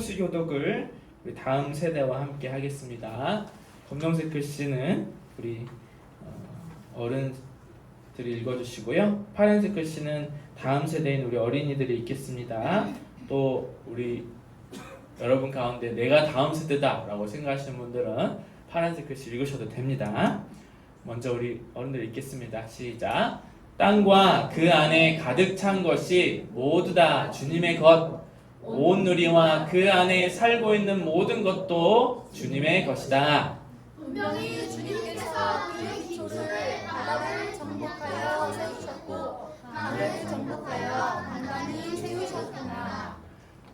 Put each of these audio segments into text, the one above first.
글씨 교독을 우리 다음 세대와 함께 하겠습니다. 검정색 글씨는 우리 어른들이 읽어주시고요. 파란색 글씨는 다음 세대인 우리 어린이들이 읽겠습니다. 또 우리 여러분 가운데 내가 다음 세대다라고 생각하시는 분들은 파란색 글씨 읽으셔도 됩니다. 먼저 우리 어른들 읽겠습니다. 시작. 땅과 그 안에 가득 찬 것이 모두 다 주님의 것, 온 누리와 그 안에 살고 있는 모든 것도 주님의 것이다. 분명히 주님께서 그의 기초를 바다를 정복하여 세우셨고 강을 정복하여 단단히 세우셨구나.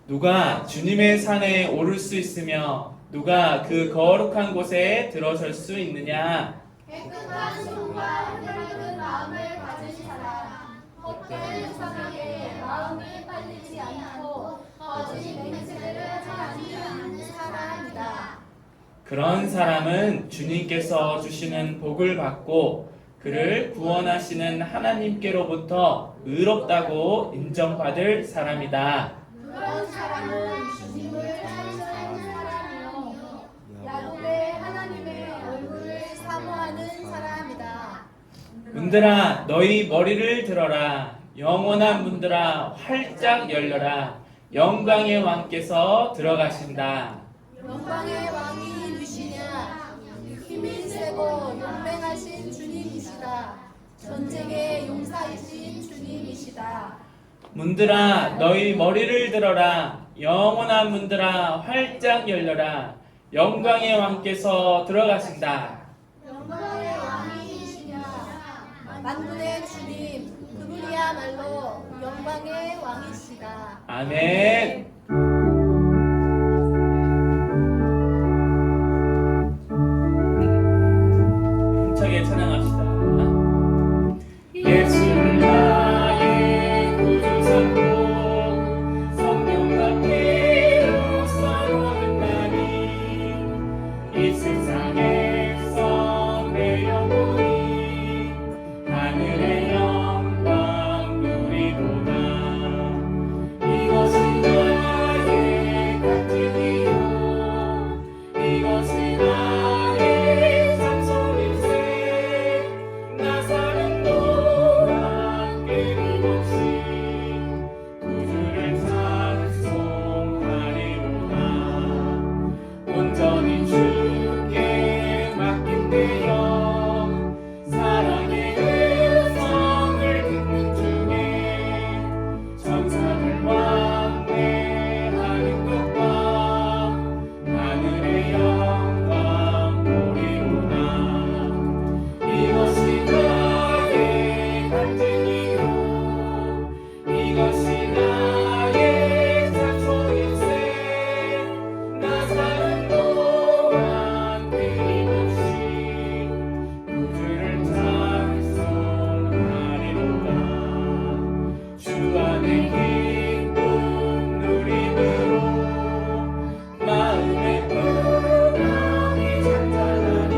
누가 주님의 산에 오를 수 있으며 누가 그 거룩한 곳에 들어설 수 있느냐? 깨끗한 손과 흙은 마음을 가진 사람, 헛된 생각에 마음이 빨리지 않고 거짓 맹세를 하지 않는 사람이다. 그런 사람은 주님께서 주시는 복을 받고 그를 구원하시는 하나님께로부터 의롭다고 인정받을 사람이다. 그런 사람은 주님을 찬송하는 사람이요 야곱의 하나님의 얼굴을 사모하는 사람이다. 문들아 너희 머리를 들어라. 영원한 문들아 활짝 열려라. 영광의 왕께서 들어가신다. 영광의 왕이 누시냐? 힘이 세고 용맹하신 주님이시다. 전쟁의 용사이신 주님이시다. 문들아 너희 머리를 들어라. 영원한 문들아 활짝 열려라. 영광의 왕께서 들어가신다. 영광의 왕이시냐? 만군의 주님, 그분이야말로 영광의 왕이시다. 아멘. 힘차게 찬양합시다. 예수를 나의 구주 삼고 성령과 피로 싸우는 나니 이 세상에서 내 영혼이 하늘의 영광 누리도다. 이것이 나의 간증이요 이것이 나의 찬송일세. 나 사는 동안 끊임없이 구주를 찬송하리로다. 온전히 주께 맡긴 내 영 사랑의 음성을 듣는 중에 천사들 왕래하는 것과 하늘의 영광 보리로다. 이것이 나의 간증이요 이것이 나의 찬송일세. 나 사는 동안 끊임없이 구주를 찬송하리로다. 주 안에 기쁨 누림으로 마음의 평안이 잔잔하니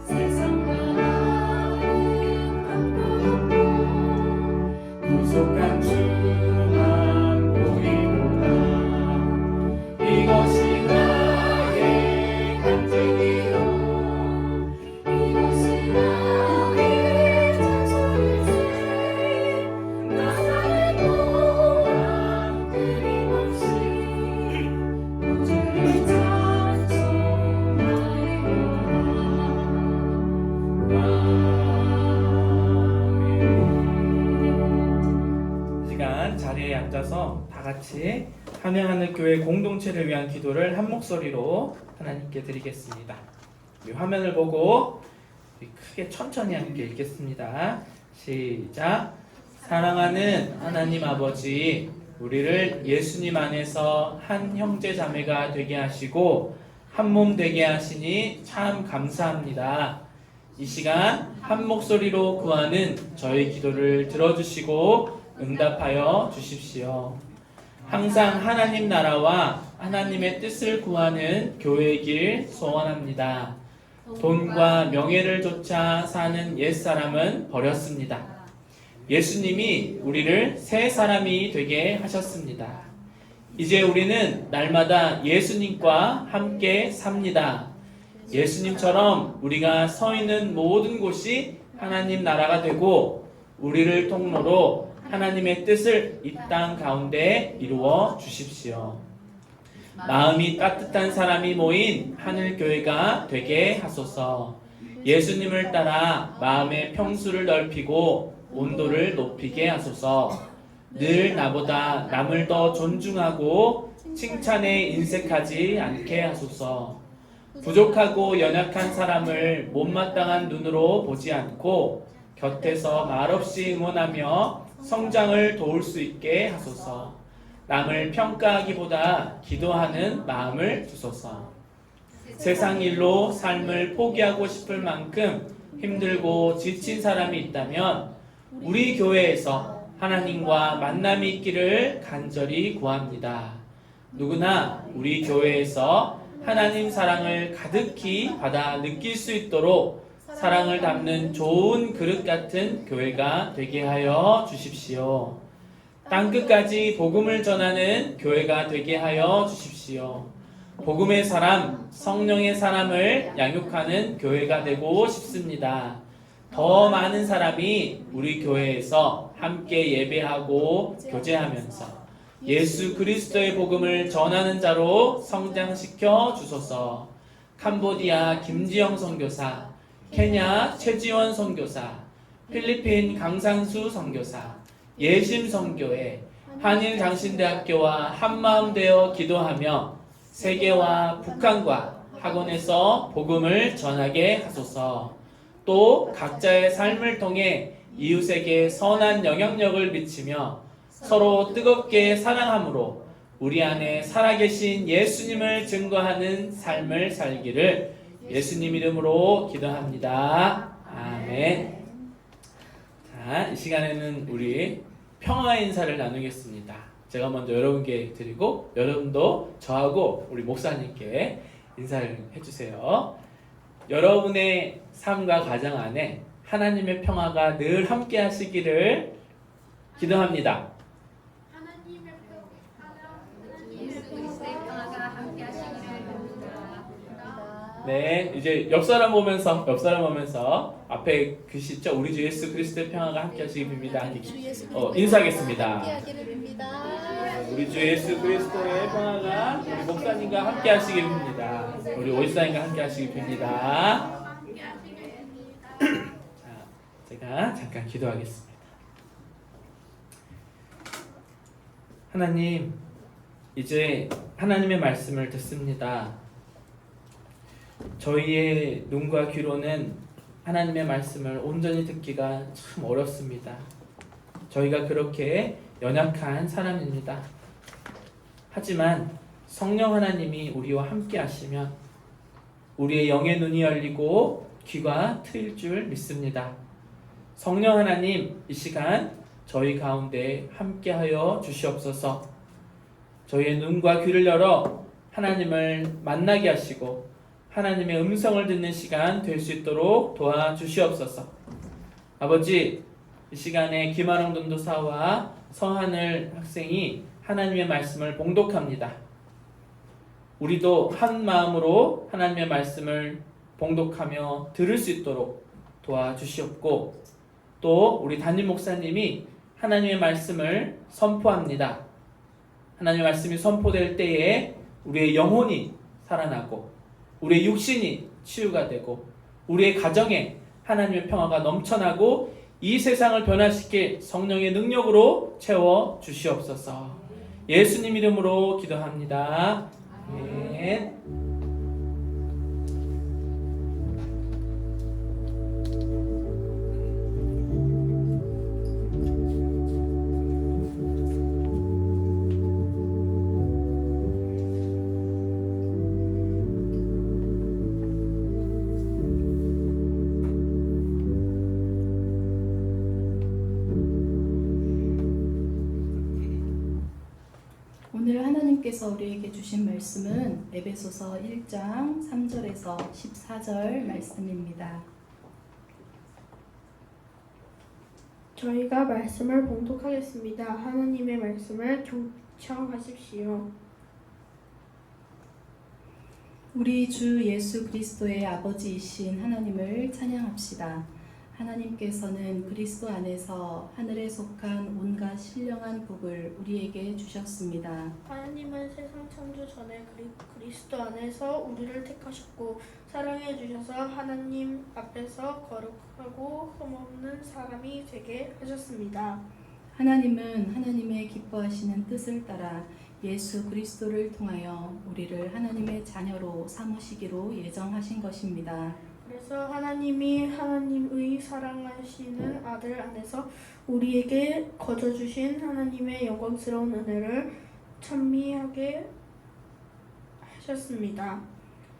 세상과 마음 바꾸고 구속한 주만 보이도다. 이것이 나의 간증이요 이것이 나의 찬송일세. 나 사는 동안 끊임없이 주를 찬송하리로다. 이 시간 자리에 앉아서 다 같이 함양하늘 교회 공동체를 위한 기도를 한 목소리로 하나님께 드리겠습니다. 이 화면을 보고 크게 천천히 함께 읽겠습니다. 시작. 사랑하는 하나님 아버지, 우리를 예수님 안에서 한 형제 자매가 되게 하시고 한 몸 되게 하시니 참 감사합니다. 이 시간 한 목소리로 구하는 저희 기도를 들어주시고 응답하여 주십시오. 항상 하나님 나라와 하나님의 뜻을 구하는 교회의 길 소원합니다. 돈과 명예를 쫓아 사는 옛사람은 버렸습니다. 예수님이 우리를 새 사람이 되게 하셨습니다. 이제 우리는 날마다 예수님과 함께 삽니다. 예수님처럼 우리가 서 있는 모든 곳이 하나님 나라가 되고 우리를 통로로 하나님의 뜻을 이 땅 가운데 이루어 주십시오. 마음이 따뜻한 사람이 모인 하늘교회가 되게 하소서. 예수님을 따라 마음의 평수를 넓히고 온도를 높이게 하소서. 늘 나보다 남을 더 존중하고 칭찬에 인색하지 않게 하소서. 부족하고 연약한 사람을 못마땅한 눈으로 보지 않고 곁에서 말없이 응원하며 성장을 도울 수 있게 하소서. 남을 평가하기보다 기도하는 마음을 주소서. 세상 일로 삶을 포기하고 싶을 만큼 힘들고 지친 사람이 있다면 우리 교회에서 하나님과 만남이 있기를 간절히 구합니다. 누구나 우리 교회에서 하나님 사랑을 가득히 받아 느낄 수 있도록 사랑을 담는 좋은 그릇 같은 교회가 되게 하여 주십시오. 땅끝까지 복음을 전하는 교회가 되게 하여 주십시오. 복음의 사람, 성령의 사람을 양육하는 교회가 되고 싶습니다. 더 많은 사람이 우리 교회에서 함께 예배하고 교제하면서 예수 그리스도의 복음을 전하는 자로 성장시켜 주소서. 캄보디아 김지영 선교사, 케냐 최지원 선교사, 필리핀 강상수 선교사, 예심선교회, 한일장신대학교와 한마음 되어 기도하며 세계와 북한과 학원에서 복음을 전하게 하소서. 또 각자의 삶을 통해 이웃에게 선한 영향력을 미치며 서로 뜨겁게 사랑함으로 우리 안에 살아계신 예수님을 증거하는 삶을 살기를 예수님 이름으로 기도합니다. 아멘. 자, 이 시간에는 우리 평화 인사를 나누겠습니다. 제가 먼저 여러분께 드리고 여러분도 저하고 우리 목사님께 인사를 해주세요. 여러분의 삶과 가정 안에 하나님의 평화가 늘 함께 하시기를 기도합니다. 네, 이제 옆 사람 보면서 앞에 글씨 있죠? 우리 주 예수 그리스도의 평화가 함께 하시기 빕니다. 인사하겠습니다. 우리 주 예수 그리스도의 평화가 우리 목사님과 함께 하시기 빕니다. 우리 오이사님과 함께 하시기 빕니다. 자, 제가 잠깐 기도하겠습니다. 하나님, 이제 하나님의 말씀을 듣습니다. 저희의 눈과 귀로는 하나님의 말씀을 온전히 듣기가 참 어렵습니다. 저희가 그렇게 연약한 사람입니다. 하지만 성령 하나님이 우리와 함께 하시면 우리의 영의 눈이 열리고 귀가 트일 줄 믿습니다. 성령 하나님, 이 시간 저희 가운데 함께하여 주시옵소서. 저희의 눈과 귀를 열어 하나님을 만나게 하시고 하나님의 음성을 듣는 시간 될 수 있도록 도와주시옵소서. 아버지, 이 시간에 김아롱 전도사와 서하늘 학생이 하나님의 말씀을 봉독합니다. 우리도 한 마음으로 하나님의 말씀을 봉독하며 들을 수 있도록 도와주시옵고, 또 우리 담임 목사님이 하나님의 말씀을 선포합니다. 하나님의 말씀이 선포될 때에 우리의 영혼이 살아나고 우리의 육신이 치유가 되고 우리의 가정에 하나님의 평화가 넘쳐나고 이 세상을 변화시킬 성령의 능력으로 채워 주시옵소서. 예수님 이름으로 기도합니다. 아멘. 오늘 하나님께서 우리에게 주신 말씀은 에베소서 1장 3절에서 14절 말씀입니다. 저희가 말씀을 봉독하겠습니다. 하나님의 말씀을 청하십시오. 우리 주 예수 그리스도의 아버지이신 하나님을 찬양합시다. 하나님께서는 그리스도 안에서 하늘에 속한 온갖 신령한 복을 우리에게 주셨습니다. 하나님은 세상 창조 전에 그리스도 안에서 우리를 택하셨고 사랑해 주셔서 하나님 앞에서 거룩하고 흠없는 사람이 되게 하셨습니다. 하나님은 하나님의 기뻐하시는 뜻을 따라 예수 그리스도를 통하여 우리를 하나님의 자녀로 삼으시기로 예정하신 것입니다. 그래서 하나님이 하나님의 사랑하시는 아들 안에서 우리에게 거저 주신 하나님의 영광스러운 은혜를 찬미하게 하셨습니다.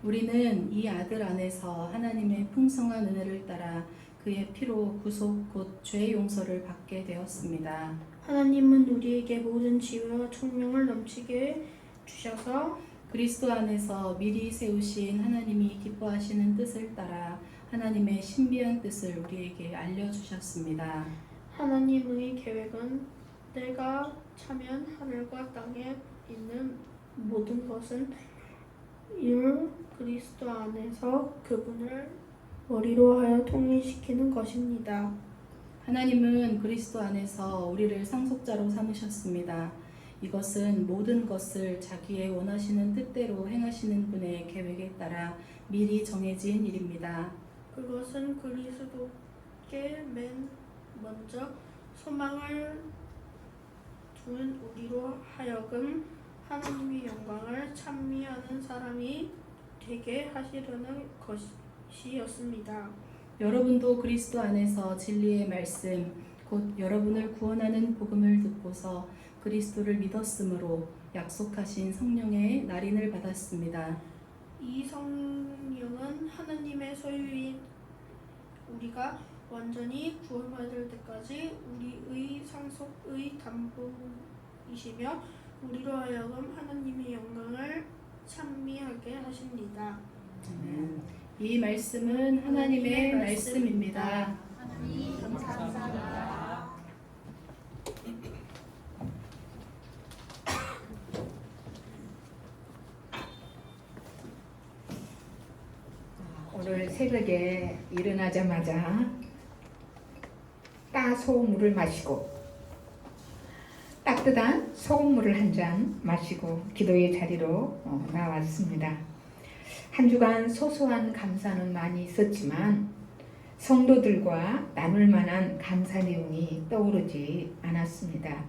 우리는 이 아들 안에서 하나님의 풍성한 은혜를 따라 그의 피로 구속 곧 죄 용서를 받게 되었습니다. 하나님은 우리에게 모든 지혜와 총명을 넘치게 주셔서 그리스도 안에서 미리 세우신 하나님이 기뻐하시는 뜻을 따라 하나님의 신비한 뜻을 우리에게 알려주셨습니다. 하나님의 계획은 때가 차면 하늘과 땅에 있는 모든 것은 일 그리스도 안에서 그분을 머리로 하여 통일시키는 것입니다. 하나님은 그리스도 안에서 우리를 상속자로 삼으셨습니다. 이것은 모든 것을 자기의 원하시는 뜻대로 행하시는 분의 계획에 따라 미리 정해진 일입니다. 그것은 그리스도께 맨 먼저 소망을 둔 우리로 하여금 하나님의 영광을 찬미하는 사람이 되게 하시려는 것이었습니다. 여러분도 그리스도 안에서 진리의 말씀, 곧 여러분을 구원하는 복음을 듣고서 그리스도를 믿었으므로 약속하신 성령의 날인을 받았습니다. 이 성령은 하나님의 소유인 우리가 완전히 구원받을 때까지 우리의 상속의 담보이시며 우리로 하여금 하나님의 영광을 찬미하게 하십니다. 이 말씀은 하나님의 말씀입니다. 하나님 감사합니다. 오늘 새벽에 일어나자마자 따소금물을 마시고 따뜻한 소금물을 한 잔 마시고 기도의 자리로 나왔습니다. 한 주간 소소한 감사는 많이 있었지만 성도들과 나눌 만한 감사 내용이 떠오르지 않았습니다.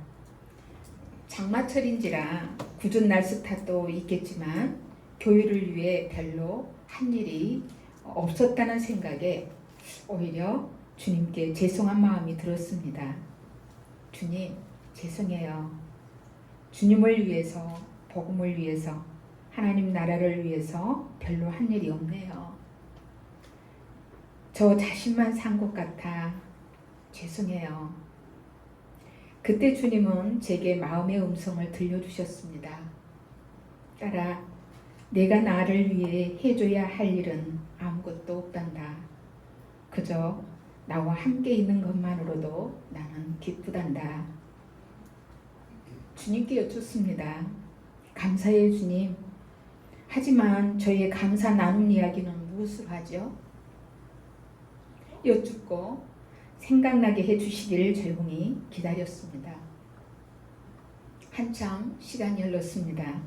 장마철인지라 굳은 날씨 탓도 있겠지만 교회를 위해 별로 한 일이 없었다는 생각에 오히려 주님께 죄송한 마음이 들었습니다. 주님, 죄송해요. 주님을 위해서, 복음을 위해서, 하나님 나라를 위해서 별로 한 일이 없네요. 저 자신만 산 것 같아 죄송해요. 그때 주님은 제게 마음의 음성을 들려주셨습니다. 딸아, 내가 나를 위해 해줘야 할 일은 아무것도 없단다. 그저 나와 함께 있는 것만으로도 나는 기쁘단다. 주님께 여쭙습니다. 감사해요, 주님. 하지만 저희의 감사 나눔 이야기는 무엇을 하죠? 여쭙고 생각나게 해주시기를 조용히 기다렸습니다. 한참 시간이 흘렀습니다.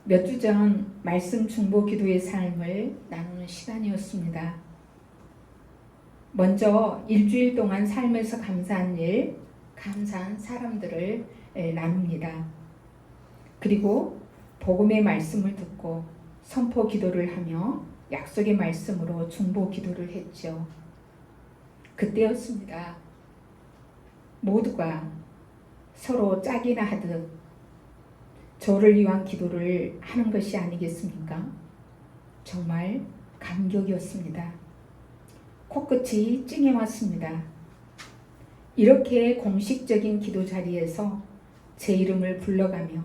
몇 주 전 말씀 중보 기도의 삶을 나누는 시간이었습니다. 먼저 일주일 동안 삶에서 감사한 일, 감사한 사람들을 나눕니다. 그리고 복음의 말씀을 듣고 선포 기도를 하며 약속의 말씀으로 중보 기도를 했죠. 그때였습니다. 모두가 서로 짝이나 하듯 저를 위한 기도를 하는 것이 아니겠습니까? 정말 감격이었습니다. 코끝이 찡해왔습니다. 이렇게 공식적인 기도 자리에서 제 이름을 불러가며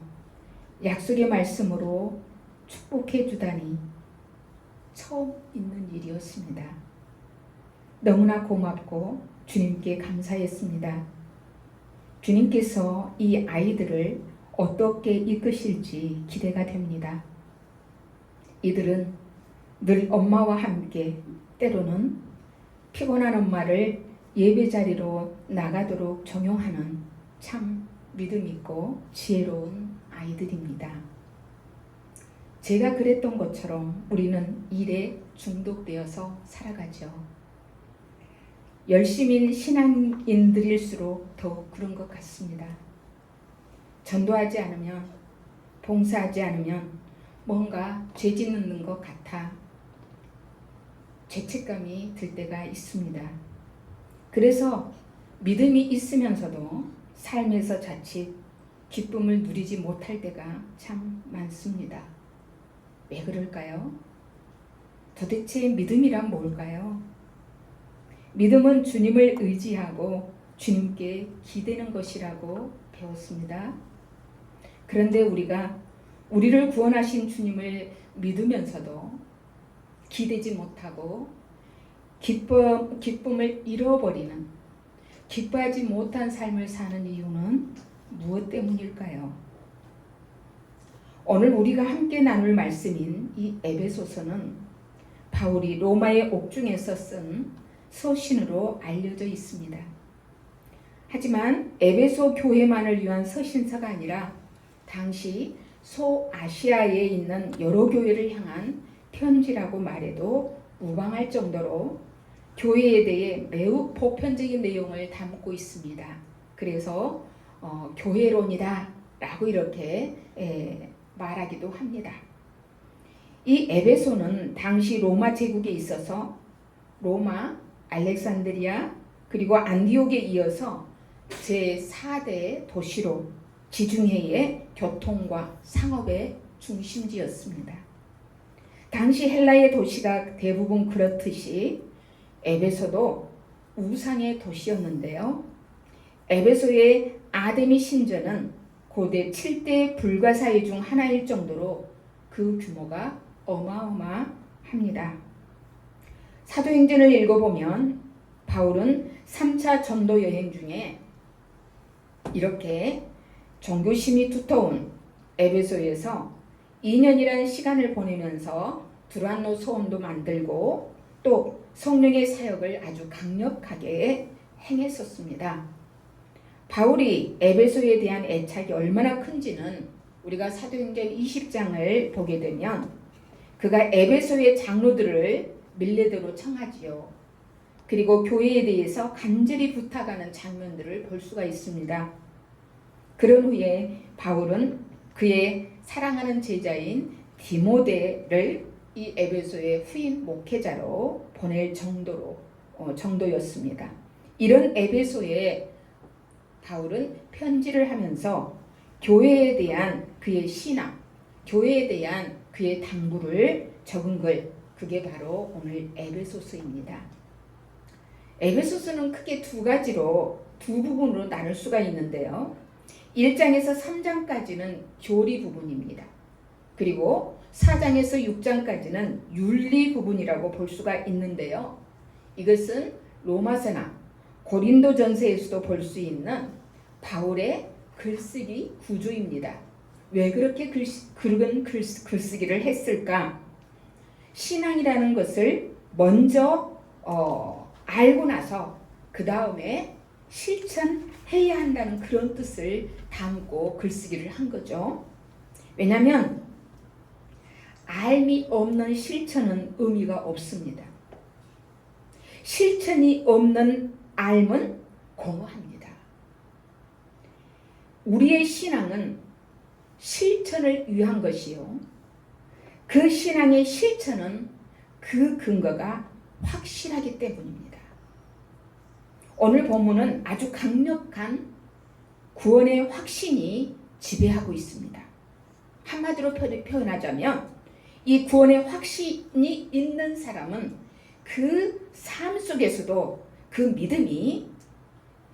약속의 말씀으로 축복해 주다니 처음 있는 일이었습니다. 너무나 고맙고 주님께 감사했습니다. 주님께서 이 아이들을 어떻게 이끄실지 기대가 됩니다. 이들은 늘 엄마와 함께 때로는 피곤한 엄마를 예배 자리로 나가도록 종용하는 참 믿음 있고 지혜로운 아이들입니다. 제가 그랬던 것처럼 우리는 일에 중독되어서 살아가죠. 열심인 신앙인들일수록 더욱 그런 것 같습니다. 전도하지 않으면, 봉사하지 않으면 뭔가 죄 짓는 것 같아 죄책감이 들 때가 있습니다. 그래서 믿음이 있으면서도 삶에서 자칫 기쁨을 누리지 못할 때가 참 많습니다. 왜 그럴까요? 도대체 믿음이란 뭘까요? 믿음은 주님을 의지하고 주님께 기대는 것이라고 배웠습니다. 그런데 우리가 우리를 구원하신 주님을 믿으면서도 기대지 못하고 기쁨을 잃어버리는, 기뻐하지 못한 삶을 사는 이유는 무엇 때문일까요? 오늘 우리가 함께 나눌 말씀인 이 에베소서는 바울이 로마의 옥중에서 쓴 서신으로 알려져 있습니다. 하지만 에베소 교회만을 위한 서신서가 아니라 당시 소아시아에 있는 여러 교회를 향한 편지라고 말해도 무방할 정도로 교회에 대해 매우 보편적인 내용을 담고 있습니다. 그래서 교회론이다 라고 이렇게 말하기도 합니다. 이 에베소는 당시 로마 제국에 있어서 로마, 알렉산드리아 그리고 안디옥에 이어서 제4대 도시로 지중해의 교통과 상업의 중심지였습니다. 당시 헬라의 도시가 대부분 그렇듯이 에베소도 우상의 도시였는데요. 에베소의 아데미 신전은 고대 7대 불가사의 중 하나일 정도로 그 규모가 어마어마합니다. 사도행전을 읽어보면 바울은 3차 전도 여행 중에 이렇게 종교심이 두터운 에베소에서 2년이라는 시간을 보내면서 두란노 소원도 만들고 또 성령의 사역을 아주 강력하게 행했었습니다. 바울이 에베소에 대한 애착이 얼마나 큰지는 우리가 사도행전 20장을 보게 되면 그가 에베소의 장로들을 밀레드로 청하지요. 그리고 교회에 대해서 간절히 부탁하는 장면들을 볼 수가 있습니다. 그런 후에 바울은 그의 사랑하는 제자인 디모데를 이 에베소의 후임 목회자로 보낼 정도였습니다. 이런 에베소에 바울은 편지를 하면서 교회에 대한 그의 신앙, 교회에 대한 그의 당부를 적은 글, 그게 바로 오늘 에베소서입니다. 에베소서는 크게 두 부분으로 나눌 수가 있는데요. 1장에서 3장까지는 교리 부분입니다. 그리고 4장에서 6장까지는 윤리 부분이라고 볼 수가 있는데요. 이것은 로마서나 고린도전서에서도 볼 수 있는 바울의 글쓰기 구조입니다. 왜 그렇게 그런 글쓰기를 했을까? 신앙이라는 것을 먼저 알고 나서 그 다음에 실천해야 한다는 그런 뜻을 담고 글쓰기를 한 거죠. 왜냐하면 알미 없는 실천은 의미가 없습니다. 실천이 없는 알은 공허합니다. 우리의 신앙은 실천을 위한 것이요. 그 신앙의 실천은 그 근거가 확실하기 때문입니다. 오늘 본문은 아주 강력한 구원의 확신이 지배하고 있습니다. 한마디로 표현하자면 이 구원의 확신이 있는 사람은 그 삶 속에서도 그 믿음이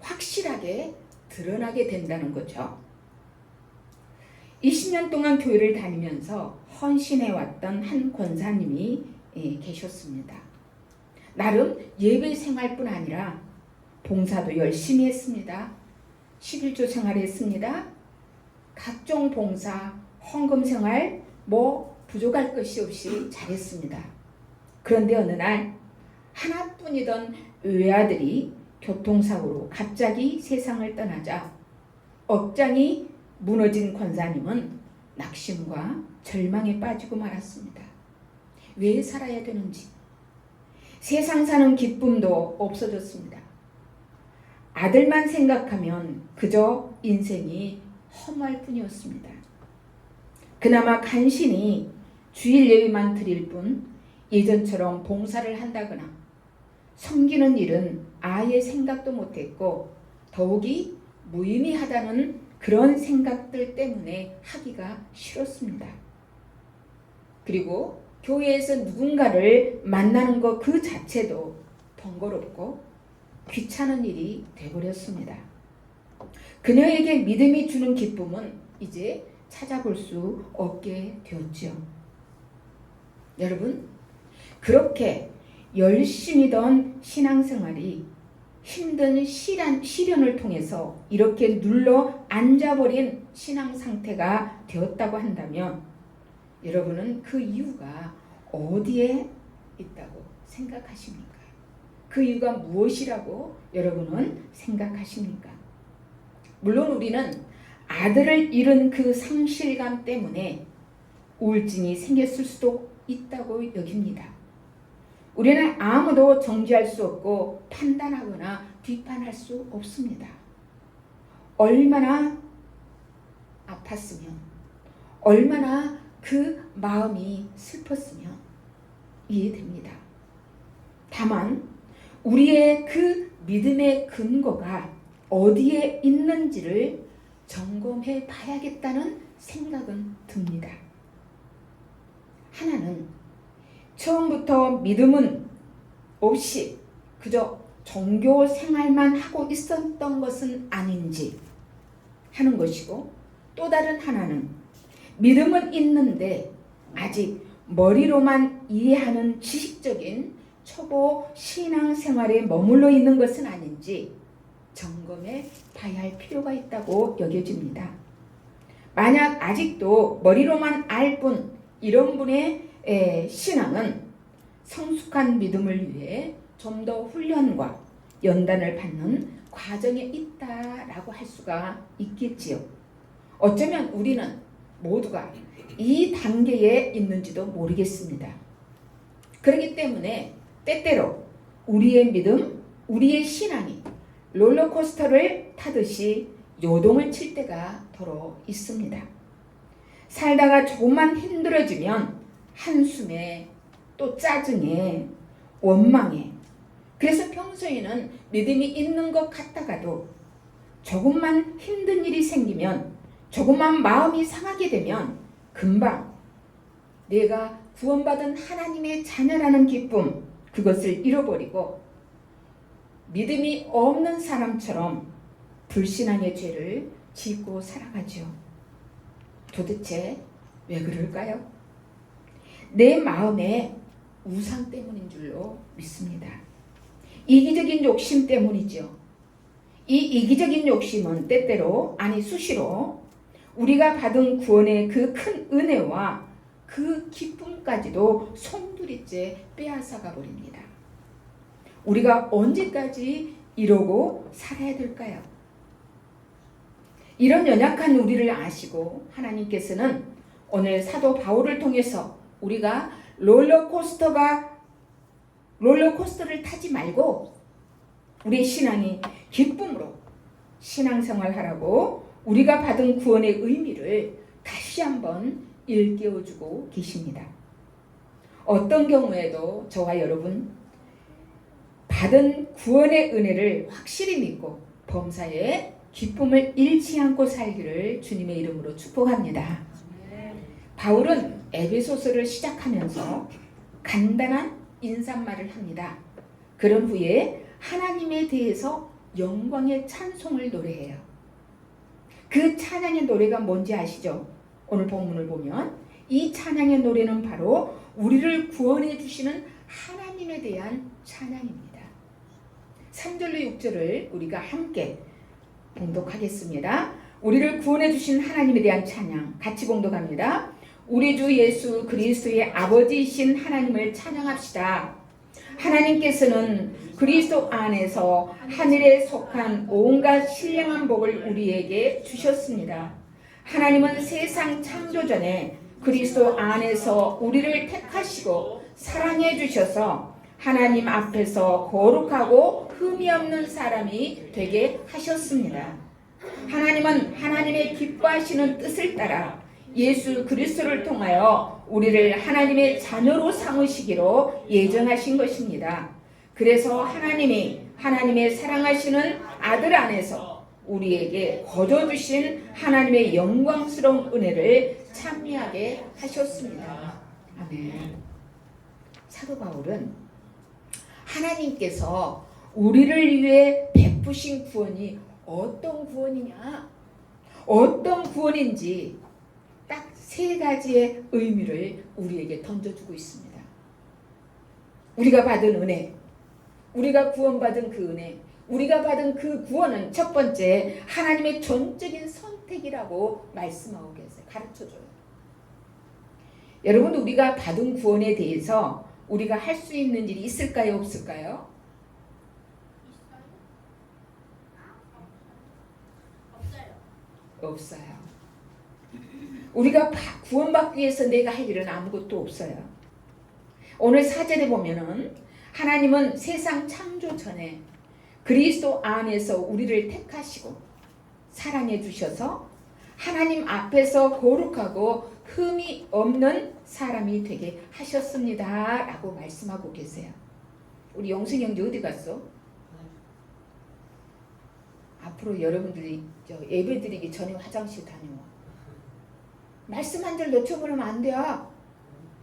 확실하게 드러나게 된다는 거죠. 20년 동안 교회를 다니면서 헌신해왔던 한 권사님이 계셨습니다. 나름 예배 생활뿐 아니라 봉사도 열심히 했습니다. 11조 생활을 했습니다. 각종 봉사, 헌금 생활 부족할 것이 없이 잘했습니다. 그런데 어느 날 하나뿐이던 외아들이 교통사고로 갑자기 세상을 떠나자 억장이 무너진 권사님은 낙심과 절망에 빠지고 말았습니다. 왜 살아야 되는지, 세상 사는 기쁨도 없어졌습니다. 아들만 생각하면 그저 인생이 험할 뿐이었습니다. 그나마 간신히 주일 예배만 드릴 뿐 예전처럼 봉사를 한다거나 섬기는 일은 아예 생각도 못했고 더욱이 무의미하다는 그런 생각들 때문에 하기가 싫었습니다. 그리고 교회에서 누군가를 만나는 것 그 자체도 번거롭고 귀찮은 일이 되어버렸습니다. 그녀에게 믿음이 주는 기쁨은 이제 찾아볼 수 없게 되었죠. 여러분, 그렇게 열심히던 신앙생활이 힘든 시련을 통해서 이렇게 눌러 앉아버린 신앙 상태가 되었다고 한다면 여러분은 그 이유가 어디에 있다고 생각하십니까? 그 이유가 무엇이라고 여러분은 생각하십니까? 물론 우리는 아들을 잃은 그 상실감 때문에 우울증이 생겼을 수도 있다고 여깁니다. 우리는 아무도 정죄할 수 없고 판단하거나 비판할 수 없습니다. 얼마나 아팠으면, 얼마나 그 마음이 슬펐으면 이해됩니다. 다만 우리의 그 믿음의 근거가 어디에 있는지를 점검해 봐야겠다는 생각은 듭니다. 하나는 처음부터 믿음은 없이 그저 종교 생활만 하고 있었던 것은 아닌지 하는 것이고, 또 다른 하나는 믿음은 있는데 아직 머리로만 이해하는 지식적인 초보 신앙생활에 머물러 있는 것은 아닌지 점검해 봐야 할 필요가 있다고 여겨집니다. 만약 아직도 머리로만 알 뿐 이런 분의 신앙은 성숙한 믿음을 위해 좀 더 훈련과 연단을 받는 과정에 있다라고 할 수가 있겠지요. 어쩌면 우리는 모두가 이 단계에 있는지도 모르겠습니다. 그렇기 때문에 때때로 우리의 믿음, 우리의 신앙이 롤러코스터를 타듯이 요동을 칠 때가 더러 있습니다. 살다가 조금만 힘들어지면 한숨에, 또 짜증에, 원망에, 그래서 평소에는 믿음이 있는 것 같다가도 조금만 힘든 일이 생기면, 조금만 마음이 상하게 되면 금방 내가 구원받은 하나님의 자녀라는 기쁨, 그것을 잃어버리고 믿음이 없는 사람처럼 불신앙의 죄를 짓고 살아가죠. 도대체 왜 그럴까요? 내 마음의 우상 때문인 줄로 믿습니다. 이기적인 욕심 때문이죠. 이 이기적인 욕심은 때때로, 아니 수시로 우리가 받은 구원의 그 큰 은혜와 그 기쁨까지도 송두리째 빼앗아가 버립니다. 우리가 언제까지 이러고 살아야 될까요? 이런 연약한 우리를 아시고 하나님께서는 오늘 사도 바울을 통해서 우리가 롤러코스터를 타지 말고 우리의 신앙이 기쁨으로 신앙생활하라고 우리가 받은 구원의 의미를 다시 한번 일깨워주고 계십니다. 어떤 경우에도 저와 여러분 받은 구원의 은혜를 확실히 믿고 범사에 기쁨을 잃지 않고 살기를 주님의 이름으로 축복합니다. 바울은 에베소서를 시작하면서 간단한 인사말을 합니다. 그런 후에 하나님에 대해서 영광의 찬송을 노래해요. 그 찬양의 노래가 뭔지 아시죠? 오늘 본문을 보면 이 찬양의 노래는 바로 우리를 구원해 주시는 하나님에 대한 찬양입니다. 3절로 6절을 우리가 함께 봉독하겠습니다. 우리를 구원해 주신 하나님에 대한 찬양 같이 봉독합니다. 우리 주 예수 그리스도의 아버지이신 하나님을 찬양합시다. 하나님께서는 그리스도 안에서 하늘에 속한 온갖 신령한 복을 우리에게 주셨습니다. 하나님은 세상 창조 전에 그리스도 안에서 우리를 택하시고 사랑해 주셔서 하나님 앞에서 거룩하고 흠이 없는 사람이 되게 하셨습니다. 하나님은 하나님의 기뻐하시는 뜻을 따라 예수 그리스도를 통하여 우리를 하나님의 자녀로 삼으시기로 예정하신 것입니다. 그래서 하나님이 하나님의 사랑하시는 아들 안에서 우리에게 거저주신 하나님의 영광스러운 은혜를 찬미하게 하셨습니다. 아멘. 사도 바울은 하나님께서 우리를 위해 베푸신 구원이 어떤 구원이냐, 어떤 구원인지 딱 세 가지의 의미를 우리에게 던져주고 있습니다. 우리가 받은 은혜, 우리가 구원받은 그 은혜, 우리가 받은 그 구원은 첫 번째 하나님의 전적인 선택이라고 말씀하고 계세요. 가르쳐줘요. 여러분, 우리가 받은 구원에 대해서 우리가 할 수 있는 일이 있을까요? 없을까요? 없어요. 우리가 구원받기 위해서 내가 할 일은 아무것도 없어요. 오늘 4절에 보면은 하나님은 세상 창조 전에 그리스도 안에서 우리를 택하시고 사랑해 주셔서 하나님 앞에서 거룩하고 흠이 없는 사람이 되게 하셨습니다 라고 말씀하고 계세요. 우리 영승이 형제 어디 갔어? 앞으로 여러분들이 예배 드리기 전에 화장실 다녀와. 말씀 한 절 놓쳐버리면 안 돼요.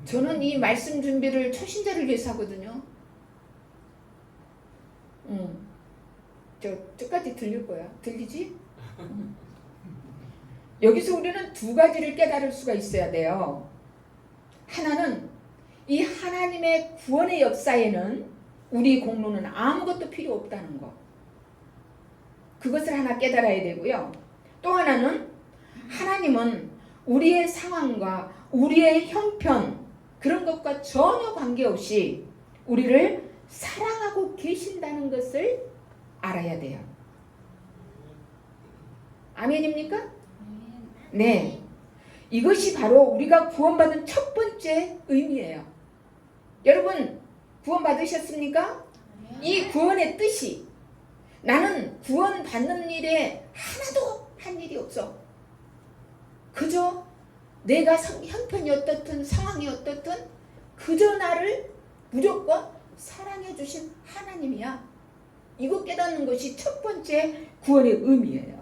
저는 이 말씀 준비를 초신자를 위해서 하거든요. 저까지 들릴 거야. 들리지? 여기서 우리는 두 가지를 깨달을 수가 있어야 돼요. 하나는 이 하나님의 구원의 역사에는 우리 공로는 아무것도 필요 없다는 거. 그것을 하나 깨달아야 되고요. 또 하나는 하나님은 우리의 상황과 우리의 형편 그런 것과 전혀 관계없이 우리를 사랑하고 계신다는 것을 알아야 돼요. 아멘입니까? 네. 이것이 바로 우리가 구원받은 첫 번째 의미예요. 여러분, 구원받으셨습니까? 이 구원의 뜻이 나는 구원받는 일에 하나도 한 일이 없어. 그저 내가 형편이 어떻든 상황이 어떻든 그저 나를 무조건 사랑해 주신 하나님이야. 이거 깨닫는 것이 첫 번째 구원의 의미예요.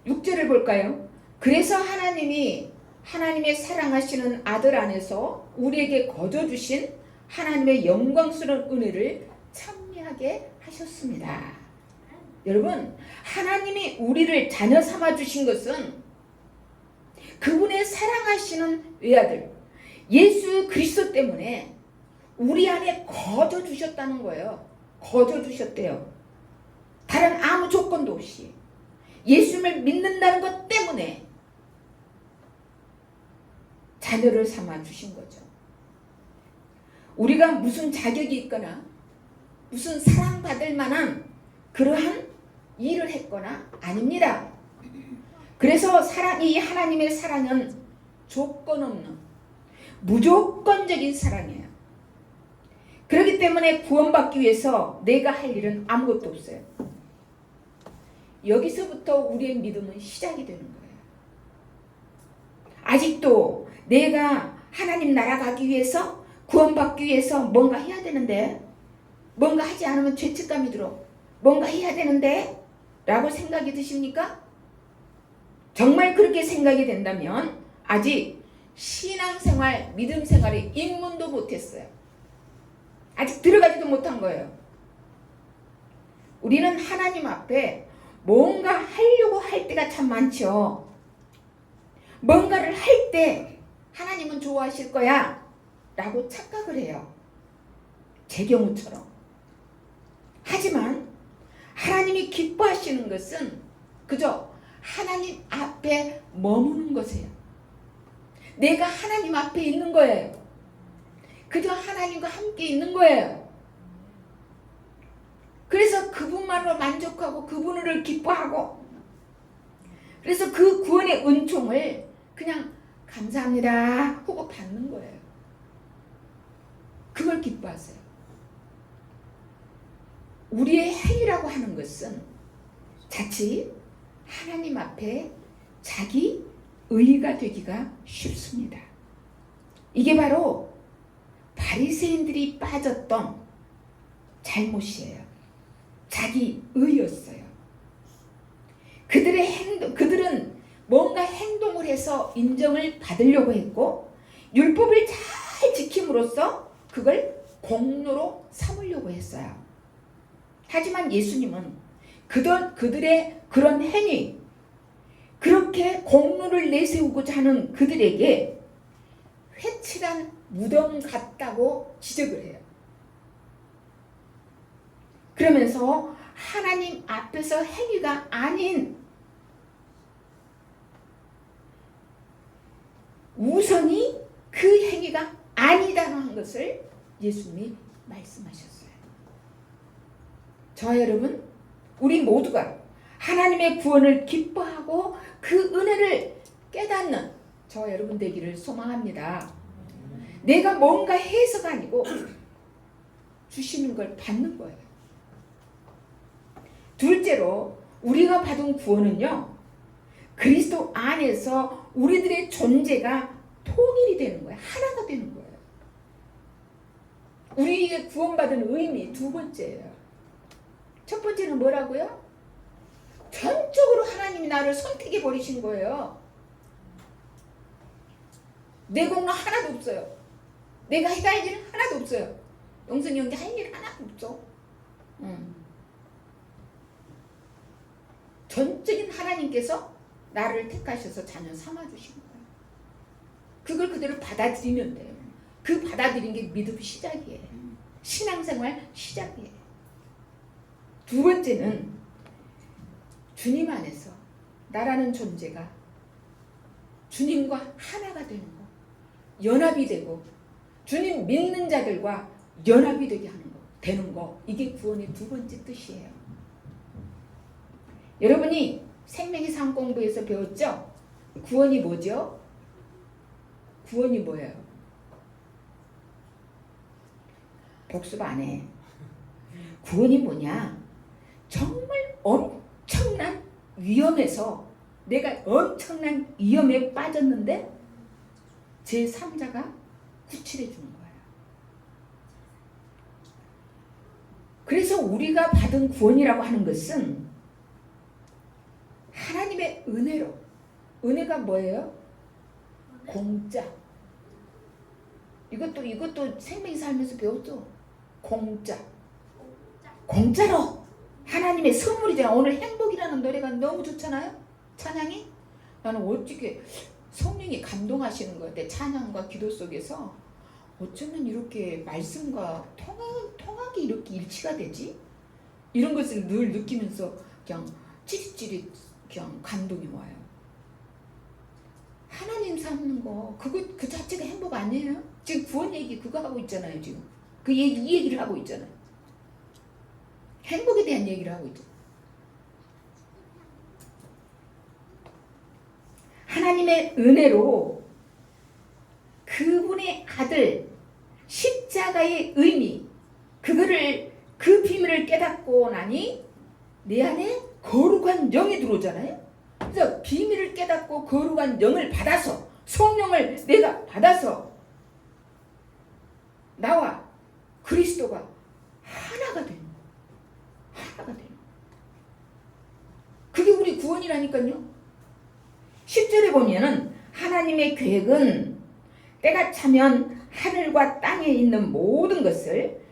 6절을 볼까요? 그래서 하나님이 하나님의 사랑하시는 아들 안에서 우리에게 거저주신 하나님의 영광스러운 은혜를 찬미하게 하셨습니다. 여러분, 하나님이 우리를 자녀 삼아 주신 것은 그분의 사랑하시는 외아들 예수 그리스도 때문에 우리 안에 거저 주셨다는 거예요. 거저 주셨대요. 다른 아무 조건도 없이 예수님을 믿는다는 것 때문에 자녀를 삼아 주신 거죠. 우리가 무슨 자격이 있거나 무슨 사랑받을 만한 그러한 일을 했거나 아닙니다. 그래서 이 하나님의 사랑은 조건 없는 무조건적인 사랑이에요. 그렇기 때문에 구원받기 위해서 내가 할 일은 아무것도 없어요. 여기서부터 우리의 믿음은 시작이 되는 거예요. 아직도 내가 하나님 나라 가기 위해서 구원받기 위해서 뭔가 해야 되는데 뭔가 하지 않으면 죄책감이 들어. 뭔가 해야 되는데 라고 생각이 드십니까? 정말 그렇게 생각이 된다면 아직 신앙생활, 믿음생활에 입문도 못했어요. 아직 들어가지도 못한 거예요. 우리는 하나님 앞에 뭔가 하려고 할 때가 참 많죠. 뭔가를 할 때 하나님은 좋아하실 거야 라고 착각을 해요. 제 경우처럼. 하지만 하나님이 기뻐하시는 것은 그저 하나님 앞에 머무는 것이에요. 내가 하나님 앞에 있는 거예요. 그저 하나님과 함께 있는 거예요. 그래서 그분만으로 만족하고 그분을 기뻐하고, 그래서 그 구원의 은총을 그냥 감사합니다 하고 받는 거예요. 그걸 기뻐하세요. 우리의 행위라고 하는 것은 자칫 하나님 앞에 자기 의가 되기가 쉽습니다. 이게 바로 바리새인들이 빠졌던 잘못이에요. 자기 의였어요. 그들은 뭔가 행동을 해서 인정을 받으려고 했고, 율법을 잘 지킴으로써 그걸 공로로 삼으려고 했어요. 하지만 예수님은 그들의 그런 행위, 그렇게 공로를 내세우고자 하는 그들에게 회칠한 무덤 같다고 지적을 해요. 그러면서 하나님 앞에서 행위가 아닌 우선이 그 행위가 아니다라는 것을 예수님이 말씀하셨어요. 저와 여러분, 우리 모두가 하나님의 구원을 기뻐하고 그 은혜를 깨닫는 저와 여러분 되기를 소망합니다. 내가 뭔가 해서가 아니고 주시는 걸 받는 거예요. 둘째로, 우리가 받은 구원은요, 그리스도 안에서 우리들의 존재가 통일이 되는 거예요. 하나가 되는 거예요. 우리에게 구원받은 의미 두 번째예요. 첫 번째는 뭐라고요? 전적으로 하나님이 나를 선택해 버리신 거예요. 내 공로 하나도 없어요. 내가 해야 할 일은 하나도 없어요. 영선이 형이 할 일 하나도 없어. 전적인 하나님께서 나를 택하셔서 자녀 삼아주신 거예요. 그걸 그대로 받아들이면 돼요. 그 받아들인 게 믿음 시작이에요. 신앙생활 시작이에요. 두 번째는 주님 안에서 나라는 존재가 주님과 하나가 되는 거, 연합이 되고 주님 믿는 자들과 연합이 되게 하는 거, 되는 거, 이게 구원의 두 번째 뜻이에요. 여러분이 생명의 상 공부에서 배웠죠? 구원이 뭐죠? 구원이 뭐예요? 복습 안 해. 구원이 뭐냐? 정말 엄청난 위험에서 내가 엄청난 위험에 빠졌는데 제3자가 구출해 주는 거예요. 그래서 우리가 받은 구원이라고 하는 것은 하나님의 은혜로, 은혜가 뭐예요? 공짜. 이것도 생명이 살면서 배웠죠? 공짜. 공짜로 하나님의 선물이잖아. 오늘 행복이라는 노래가 너무 좋잖아요. 찬양이. 나는 어떻게 성령이 감동하시는 것 같아. 찬양과 기도 속에서 어쩌면 이렇게 말씀과 통하게 이렇게 일치가 되지? 이런 것을 늘 느끼면서 그냥 찌릿찌릿 그냥 감동이 와요. 하나님 삼는 거 그 자체가 행복 아니에요? 지금 구원 얘기 그거 하고 있잖아요. 지금 이 얘기를 하고 있잖아요. 행복에 대한 얘기를 하고 있죠. 하나님의 은혜로 그분의 아들 십자가의 의미, 그 비밀을 깨닫고 나니 내 안에 거룩한 영이 들어오잖아요. 그래서 비밀을 깨닫고 거룩한 영을 받아서, 성령을 내가 받아서 나와 그리스도가 하나가 되는 거예요. 하나가 되는 거예요. 그게 우리 구원이라니까요. 10절에 보면은 하나님의 계획은 때가 차면 하늘과 땅에 있는 모든 것을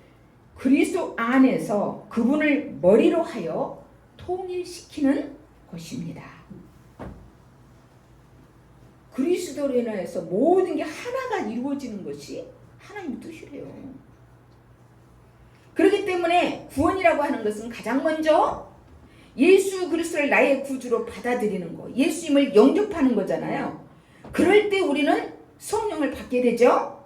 그리스도 안에서 그분을 머리로 하여 통일시키는 것입니다. 그리스도로 인하여서 모든 게 하나가 이루어지는 것이 하나님의 뜻이래요. 그렇기 때문에 구원이라고 하는 것은 가장 먼저 예수 그리스도를 나의 구주로 받아들이는 거, 예수님을 영접하는 거잖아요. 그럴 때 우리는 성령을 받게 되죠.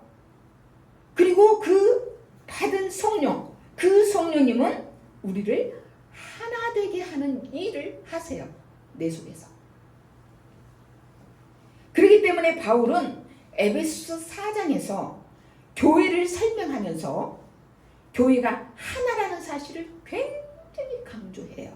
그리고 그 받은 성령, 그 성령님은 우리를 하나 되게 하는 일을 하세요. 내 속에서. 그렇기 때문에 바울은 에베소서 4장에서 교회를 설명하면서 교회가 하나라는 사실을 굉장히 강조해요.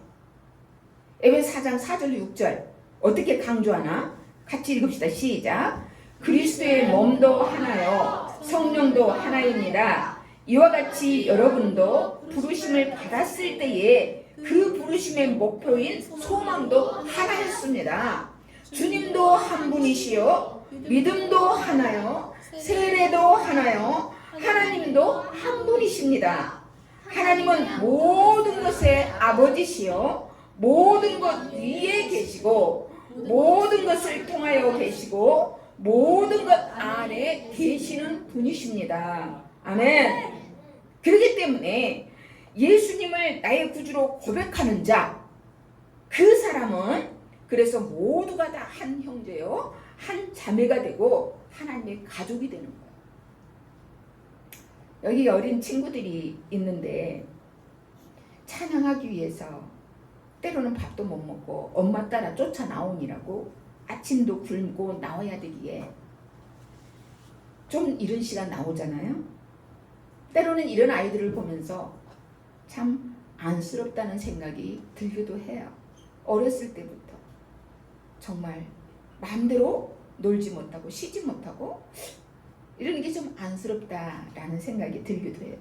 에베소 4장 4절 6절 어떻게 강조하나? 같이 읽읍시다. 시작. 그리스도의 몸도 하나요 성령도 하나입니다. 이와 같이 여러분도 부르심을 받았을 때에 그 부르심의 목표인 소망도 하나였습니다. 주님도 한 분이시요 믿음도 하나요 세례도 하나요 하나님도 한 분이십니다. 하나님은 모든 것의 아버지시요 모든 것 위에 계시고 모든 것을 통하여 계시고 모든 것 안에 계시는 분이십니다. 아멘. 그렇기 때문에 예수님을 나의 구주로 고백하는 자, 그 사람은 그래서 모두가 다 한 형제요 한 자매가 되고 하나님의 가족이 되는 거예요. 여기 어린 친구들이 있는데 찬양하기 위해서 때로는 밥도 못 먹고 엄마 따라 쫓아 나오느라고 아침도 굶고 나와야 되기에 좀 이른 시간 나오잖아요. 때로는 이런 아이들을 보면서 참 안쓰럽다는 생각이 들기도 해요. 어렸을 때부터 정말 마음대로 놀지 못하고 쉬지 못하고 이런 게 좀 안쓰럽다라는 생각이 들기도 해요.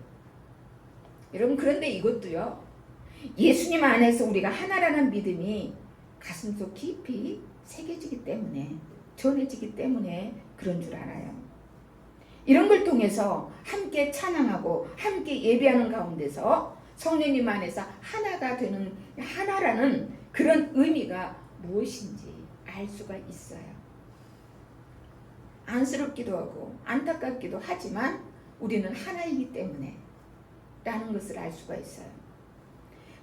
여러분 그런데 이것도요. 예수님 안에서 우리가 하나라는 믿음이 가슴속 깊이 새겨지기 때문에 전해지기 때문에 그런 줄 알아요. 이런 걸 통해서 함께 찬양하고 함께 예배하는 가운데서 성령님 안에서 하나가 되는 하나라는 그런 의미가 무엇인지 알 수가 있어요. 안쓰럽기도 하고 안타깝기도 하지만 우리는 하나이기 때문에 라는 것을 알 수가 있어요.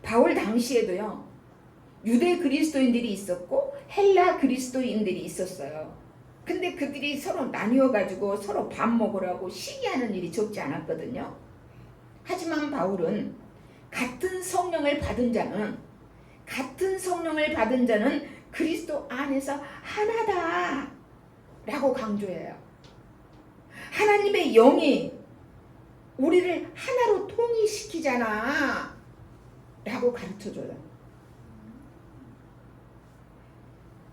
바울 당시에도요. 유대 그리스도인들이 있었고 헬라 그리스도인들이 있었어요. 근데 그들이 서로 나뉘어 가지고 서로 밥 먹으라고 시기하는 일이 적지 않았거든요. 하지만 바울은 같은 성령을 받은 자는 그리스도 안에서 하나다 라고 강조해요. 하나님의 영이 우리를 하나로 통일시키잖아 라고 가르쳐줘요.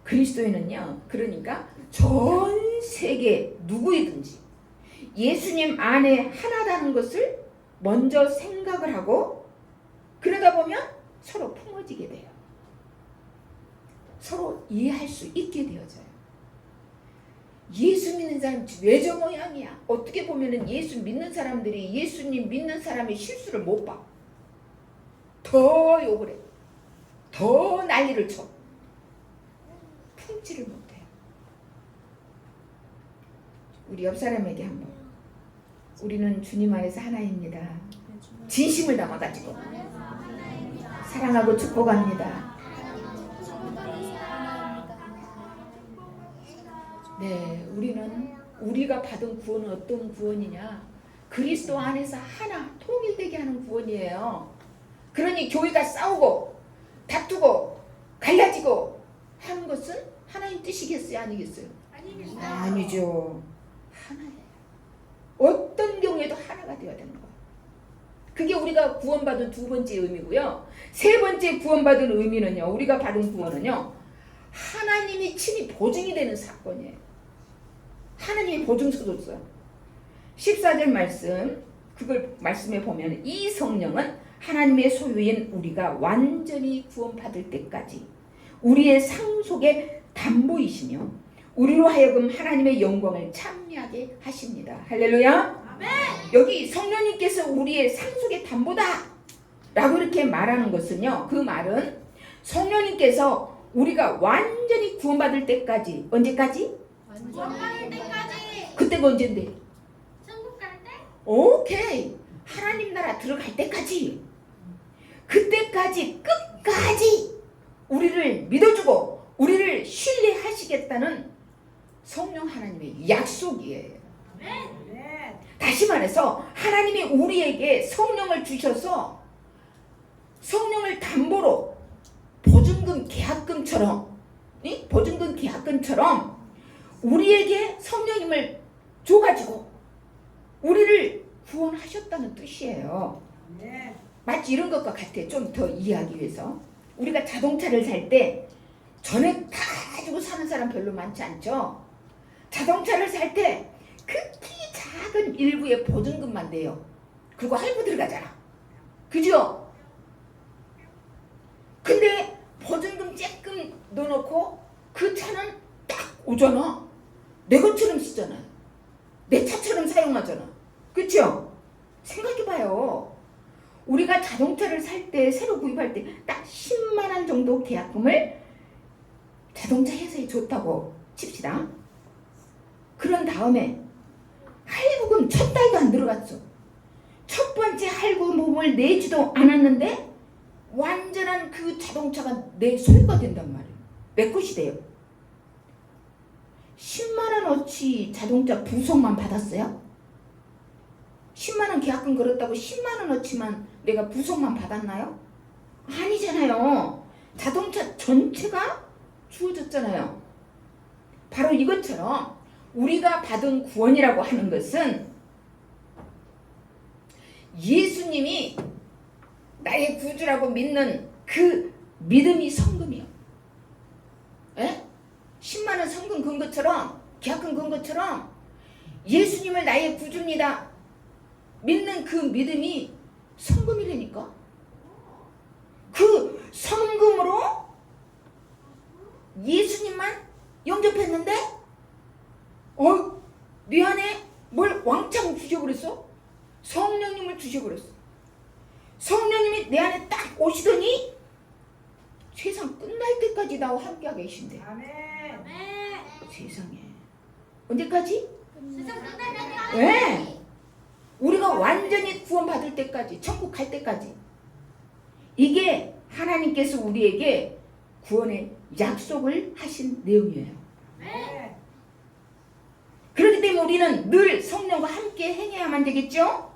그리스도인은요, 그러니까 전 세계 누구이든지 예수님 안에 하나다는 것을 먼저 생각을 하고 그러다 보면 서로 품어지게 돼요. 서로 이해할 수 있게 되어져요. 예수 믿는 사람 왜 저 모양이야? 어떻게 보면은 예수 믿는 사람들이 예수님 믿는 사람의 실수를 못 봐. 더 욕을 해. 더 난리를 쳐. 품지를 못해요. 우리 옆 사람에게 한번 우리는 주님 안에서 하나입니다. 진심을 담아가지고 사랑하고 축복합니다. 네, 우리가 받은 구원은 어떤 구원이냐? 그리스도 안에서 하나 통일되게 하는 구원이에요. 그러니 교회가 싸우고 다투고 갈라지고 하는 것은 하나님 뜻이겠어요? 아니겠어요? 아니죠. 하나예요. 어떤 경우에도 하나가 되어야 되는 거예요. 그게 우리가 구원받은 두 번째 의미고요. 세 번째 구원받은 의미는요. 우리가 받은 구원은요. 하나님이 친히 보증이 되는 사건이에요. 하나님이 보증서 줬어요. 14절 말씀, 그걸 말씀에 보면 이 성령은 하나님의 소유인 우리가 완전히 구원받을 때까지 우리의 상속의 담보이시며 우리로 하여금 하나님의 영광을 찬미하게 하십니다. 할렐루야. 아멘. 여기 성령님께서 우리의 상속의 담보다 라고 이렇게 말하는 것은요. 그 말은 성령님께서 우리가 완전히 구원받을 때까지 언제까지? 구원받을 때까지. 그때가 언젠데? 천국 갈 때? 오케이. 하나님 나라 들어갈 때까지. 그때까지 끝까지 우리를 믿어주고 우리를 신뢰하시겠다는 성령 하나님의 약속이에요. 다시 말해서 하나님이 우리에게 성령을 주셔서 성령을 담보로 보증금 계약금처럼 보증금 계약금처럼 우리에게 성령님을 줘가지고 우리를 구원하셨다는 뜻이에요. 마치 이런 것과 같아. 좀 더 이해하기 위해서 우리가 자동차를 살 때 전에 다 가지고 사는 사람 별로 많지 않죠. 자동차를 살 때 극히 작은 일부의 보증금만 내요. 그리고 할부 들어가잖아. 그죠? 근데 보증금 조금 넣어놓고 그 차는 딱 오잖아. 내 것처럼 쓰잖아요. 내 차처럼 사용하잖아. 그쵸? 생각해봐요. 우리가 자동차를 살 때, 새로 구입할 때 딱 10만 원 정도 계약금을 자동차 회사에 줬다고 칩시다. 그런 다음에 할부금 첫 달도 안 들어갔어. 첫 번째 할부금을 내지도 않았는데 완전한 그 자동차가 내 소유가 된단 말이에요. 내 것이 돼요. 10만 원어치 자동차 부속만 받았어요? 10만 원 계약금 걸었다고 10만 원어치만 내가 부속만 받았나요? 아니잖아요. 자동차 전체가 주어졌잖아요. 바로 이것처럼 우리가 받은 구원이라고 하는 것은 예수님이 나의 구주라고 믿는 그 믿음이 성금이요. 에? 10만 원 성금 건 것처럼, 계약금 건 것처럼 예수님을 나의 구주입니다 믿는 그 믿음이 성금이라니까. 그 성금으로 예수님만 영접했는데 네 안에 뭘 왕창 주셔버렸어? 성령님을 주셔버렸어. 성령님이 내 안에 딱 오시더니 세상 끝날 때까지 나와 함께하고 계신대. 세상에. 언제까지? 세상 끝날 때까지. 왜? 우리가 완전히 구원받을 때까지, 천국 갈 때까지. 이게 하나님께서 우리에게 구원의 약속을 하신 내용이에요. 그렇기 때문에 우리는 늘 성령과 함께 행해야만 되겠죠?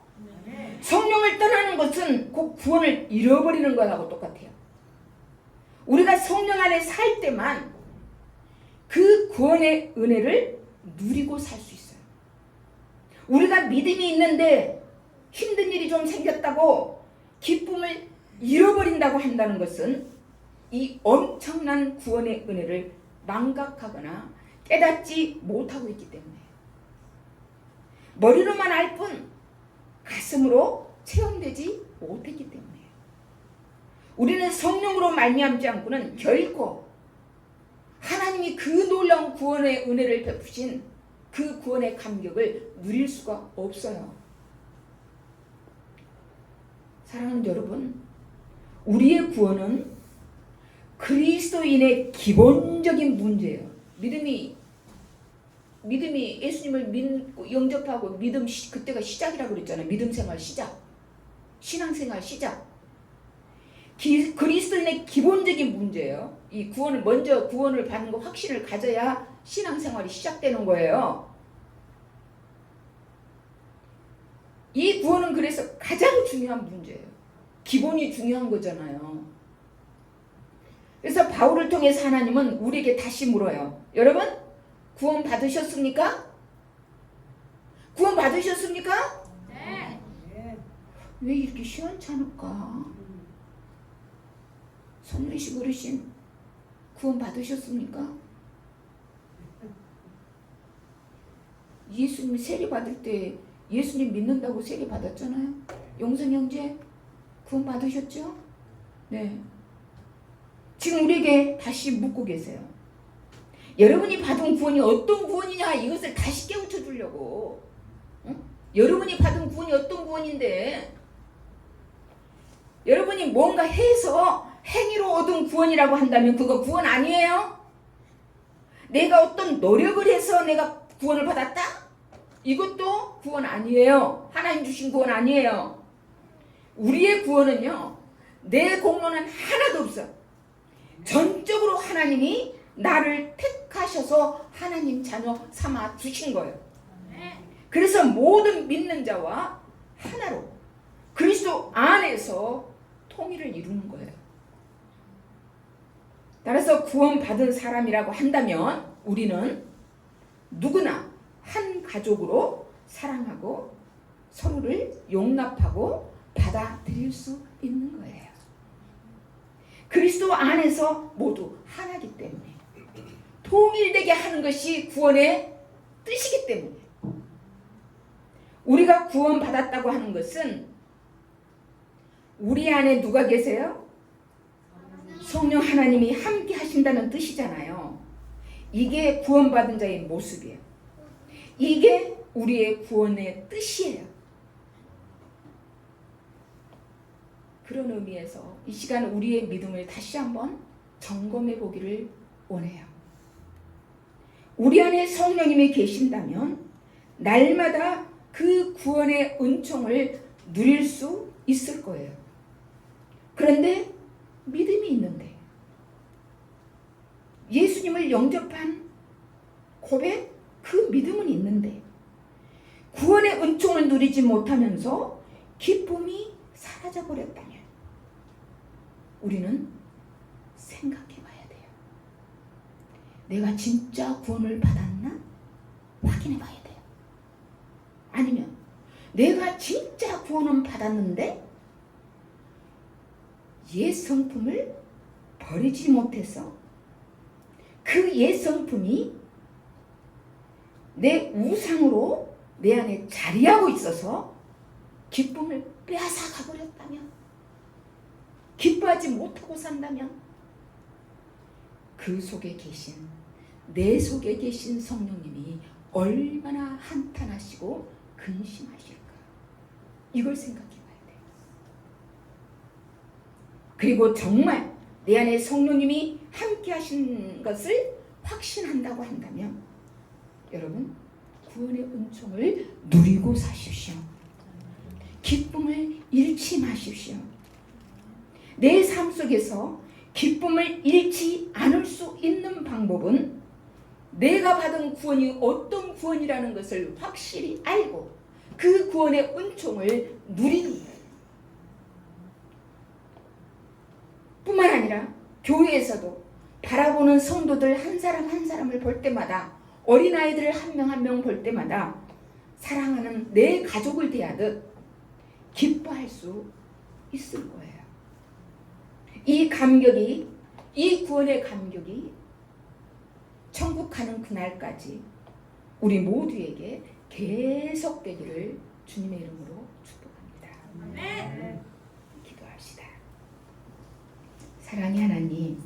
성령을 떠나는 것은 곧 구원을 잃어버리는 것하고 똑같아요. 우리가 성령 안에 살 때만 그 구원의 은혜를 누리고 살 수 있어요. 우리가 믿음이 있는데 힘든 일이 좀 생겼다고 기쁨을 잃어버린다고 한다는 것은 이 엄청난 구원의 은혜를 망각하거나 깨닫지 못하고 있기 때문에 머리로만 알 뿐 가슴으로 체험되지 못했기 때문에 우리는 성령으로 말미암지 않고는 결코 하나님이 그 놀라운 구원의 은혜를 베푸신 그 구원의 감격을 누릴 수가 없어요. 사랑하는 여러분, 우리의 구원은 그리스도인의 기본적인 문제예요. 믿음이 예수님을 영접하고 믿음 그때가 시작이라고 그랬잖아요. 믿음 생활 시작, 신앙생활 시작. 그리스도인의 기본적인 문제예요. 이 구원을 먼저 구원을 받는 거 확신을 가져야 신앙생활이 시작되는 거예요. 이 구원은 그래서 가장 중요한 문제예요. 기본이 중요한 거잖아요. 그래서 바울을 통해서 하나님은 우리에게 다시 물어요. 여러분, 구원 받으셨습니까? 구원 받으셨습니까? 네. 왜 이렇게 시원찮을까? 손으시 어르신, 구원 받으셨습니까? 예수님 세례 받을 때 예수님 믿는다고 세례 받았잖아요. 용성 형제, 구원 받으셨죠? 네. 지금 우리에게 다시 묻고 계세요. 여러분이 받은 구원이 어떤 구원이냐, 이것을 다시 깨우쳐 주려고. 응? 여러분이 받은 구원이 어떤 구원인데, 여러분이 뭔가 해서 행위로 얻은 구원이라고 한다면 그거 구원 아니에요? 내가 어떤 노력을 해서 내가 구원을 받았다? 이것도 구원 아니에요. 하나님 주신 구원 아니에요. 우리의 구원은요, 내 공로는 하나도 없어. 전적으로 하나님이 나를 택하셔서 하나님 자녀 삼아 주신 거예요. 그래서 모든 믿는 자와 하나로 그리스도 안에서 통일을 이루는 거예요. 따라서 구원받은 사람이라고 한다면 우리는 누구나 한 가족으로 사랑하고 서로를 용납하고 받아들일 수 있는 거예요. 그리스도 안에서 모두 하나이기 때문에 통일되게 하는 것이 구원의 뜻이기 때문에 우리가 구원받았다고 하는 것은 우리 안에 누가 계세요? 성령 하나님이 함께 하신다는 뜻이잖아요. 이게 구원받은 자의 모습이에요. 이게 우리의 구원의 뜻이에요. 그런 의미에서 이 시간 우리의 믿음을 다시 한번 점검해 보기를 원해요. 우리 안에 성령님이 계신다면 날마다 그 구원의 은총을 누릴 수 있을 거예요. 그런데 믿음이 있는데 예수님을 영접한 고백, 그 믿음은 있는데 구원의 은총을 누리지 못하면서 기쁨이 사라져버렸다면 우리는 생각해 봐야 돼요. 내가 진짜 구원을 받았나? 확인해 봐야 돼요. 아니면 내가 진짜 구원은 받았는데 옛 성품을 버리지 못해서 그 옛 성품이 내 우상으로 내 안에 자리하고 있어서 기쁨을 빼앗아 가버렸다면, 기뻐하지 못하고 산다면 그 속에 계신, 내 속에 계신 성령님이 얼마나 한탄하시고 근심하실까, 이걸 생각해 봐야 돼요. 그리고 정말 내 안에 성령님이 함께 하신 것을 확신한다고 한다면 여러분 구원의 은총을 누리고 사십시오. 기쁨을 잃지 마십시오. 내 삶 속에서 기쁨을 잃지 않을 수 있는 방법은 내가 받은 구원이 어떤 구원이라는 것을 확실히 알고 그 구원의 은총을 누리는 거예요. 뿐만 아니라 교회에서도 바라보는 성도들 한 사람 한 사람을 볼 때마다, 어린아이들을 한 명 한 명 볼 때마다 사랑하는 내 가족을 대하듯 기뻐할 수 있을 거예요. 이 감격이, 이 구원의 감격이 천국 가는 그날까지 우리 모두에게 계속되기를 주님의 이름으로 축복합니다. 기도합시다. 사랑의 하나님,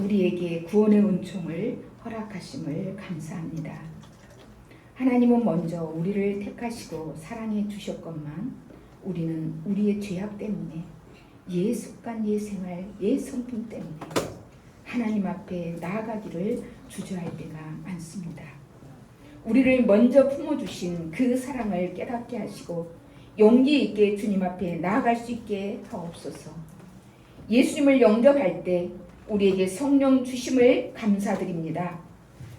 우리에게 구원의 은총을 허락하심을 감사합니다. 하나님은 먼저 우리를 택하시고 사랑해 주셨건만 우리는 우리의 죄악 때문에, 옛 습관, 옛 생활, 옛 성품 때문에 하나님 앞에 나아가기를 주저할 때가 많습니다. 우리를 먼저 품어주신 그 사랑을 깨닫게 하시고 용기 있게 주님 앞에 나아갈 수 있게 하옵소서. 예수님을 영접할 때 우리에게 성령 주심을 감사드립니다.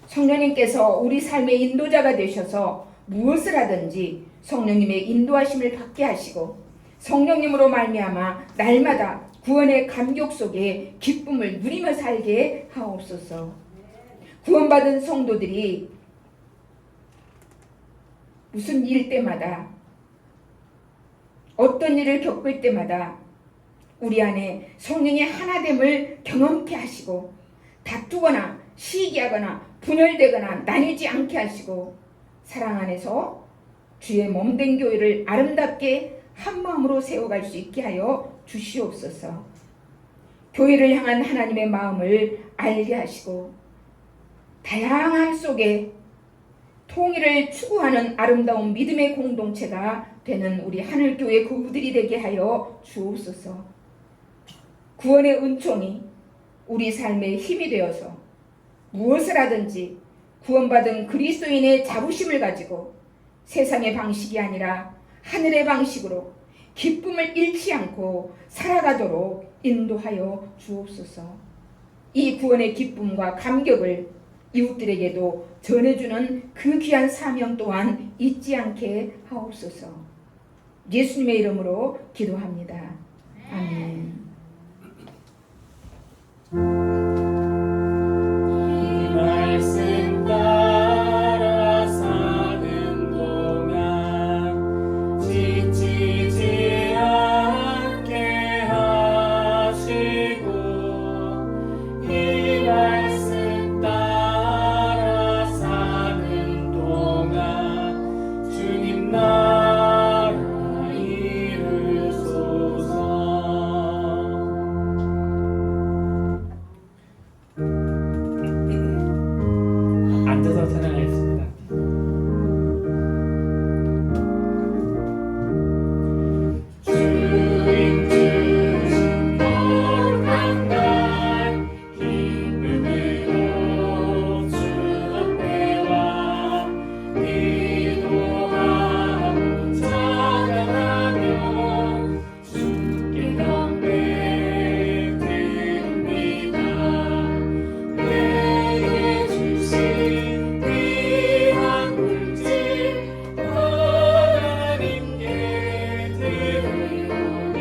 성령님께서 우리 삶의 인도자가 되셔서 무엇을 하든지 성령님의 인도하심을 받게 하시고 성령님으로 말미암아 날마다 구원의 감격 속에 기쁨을 누리며 살게 하옵소서. 구원받은 성도들이 무슨 일 때마다, 어떤 일을 겪을 때마다 우리 안에 성령의 하나됨을 경험케 하시고 다투거나 시기하거나 분열되거나 나뉘지 않게 하시고 사랑 안에서 주의 몸된 교회를 아름답게 한 마음으로 세워갈 수 있게 하여 주시옵소서. 교회를 향한 하나님의 마음을 알게 하시고 다양한 속에 통일을 추구하는 아름다운 믿음의 공동체가 되는 우리 하늘교회 교우들이 되게 하여 주옵소서. 구원의 은총이 우리 삶의 힘이 되어서 무엇을 하든지 구원받은 그리스도인의 자부심을 가지고 세상의 방식이 아니라 하늘의 방식으로 기쁨을 잃지 않고 살아가도록 인도하여 주옵소서. 이 구원의 기쁨과 감격을 이웃들에게도 전해주는 그 귀한 사명 또한 잊지 않게 하옵소서. 예수님의 이름으로 기도합니다. 아멘. 이 말씀 따라 사는 동안 지치지 않게 하시고 이 말씀 따라 사는 동안 주님 나라 이루소서. 앉아서 찬양하겠습니다. 주님 주신 거룩한 날 기쁨으로 주 앞에와 기도하고 찬양하며 주께 경배 드립니다. 내게 주신 귀한 물질 하나님께 드리오니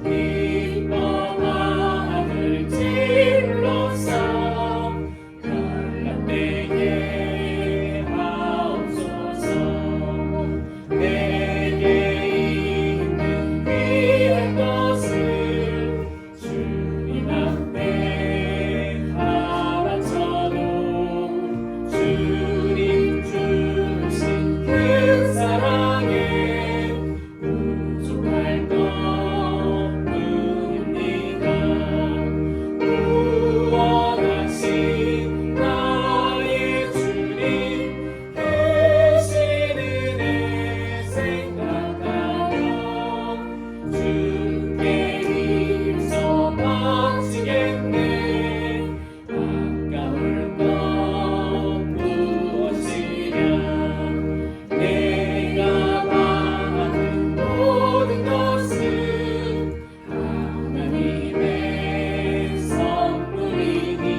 기뻐 받을 질로서 연락되게 하옵소서. 내게 있는 귀한 것을 주님 앞에 다 바쳐도 주님 주신 그 사랑에 부족할 것뿐입니다. 구원하신 나의 주님 크신 은혜 생각하며 주께 힘써 바치겠네. 아까울 것 무엇이랴. 내가 받은 모든 것은 하나님의 선물이니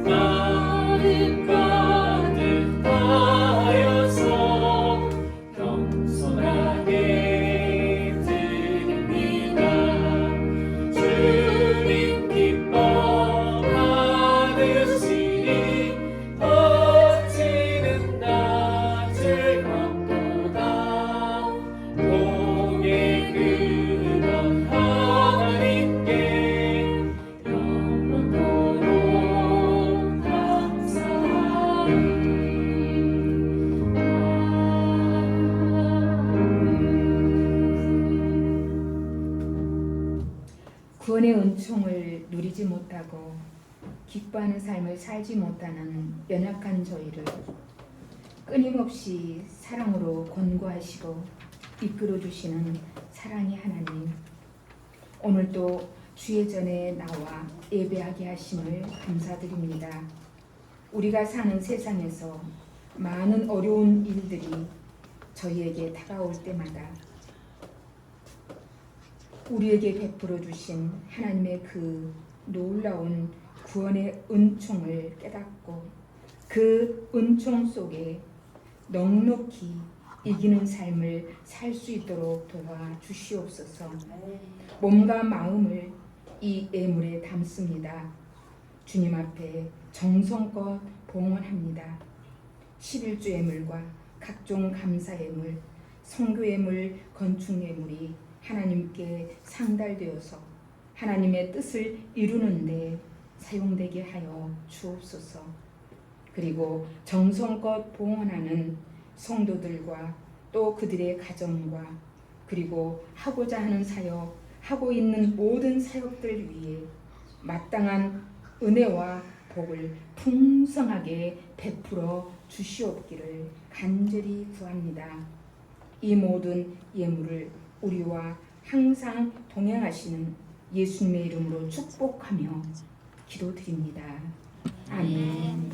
마음 가득 다하여서 겸손하게 드립니다. 주님 기뻐 받으시니 어찌는 낮을 것보다 복의 근원 하나님께 영원토록 감사하리. 구원의 은총을 누리지 못하고 기뻐하는 삶을 살지 못하는 연약한 저희를 끊임없이 사랑으로 권고하시고 이끌어 주시는 사랑의 하나님, 오늘도 주의 전에 나와 예배하게 하심을 감사드립니다. 우리가 사는 세상에서 많은 어려운 일들이 저희에게 다가올 때마다 우리에게 베풀어 주신 하나님의 그 놀라운 구원의 은총을 깨닫고 그 은총 속에 넉넉히 이기는 삶을 살 수 있도록 도와주시옵소서. 몸과 마음을 이 예물에 담습니다. 주님 앞에 정성껏 봉헌합니다. 11주 예물과 각종 감사 예물, 성교 예물, 건축 예물이 하나님께 상달되어서 하나님의 뜻을 이루는데 사용되게 하여 주옵소서. 그리고 정성껏 봉헌하는 성도들과 또 그들의 가정과 그리고 하고자 하는 사역, 하고 있는 모든 사역들 위해 마땅한 은혜와 복을 풍성하게 베풀어 주시옵기를 간절히 구합니다. 이 모든 예물을 우리와 항상 동행하시는 예수님의 이름으로 축복하며 기도드립니다. 아멘.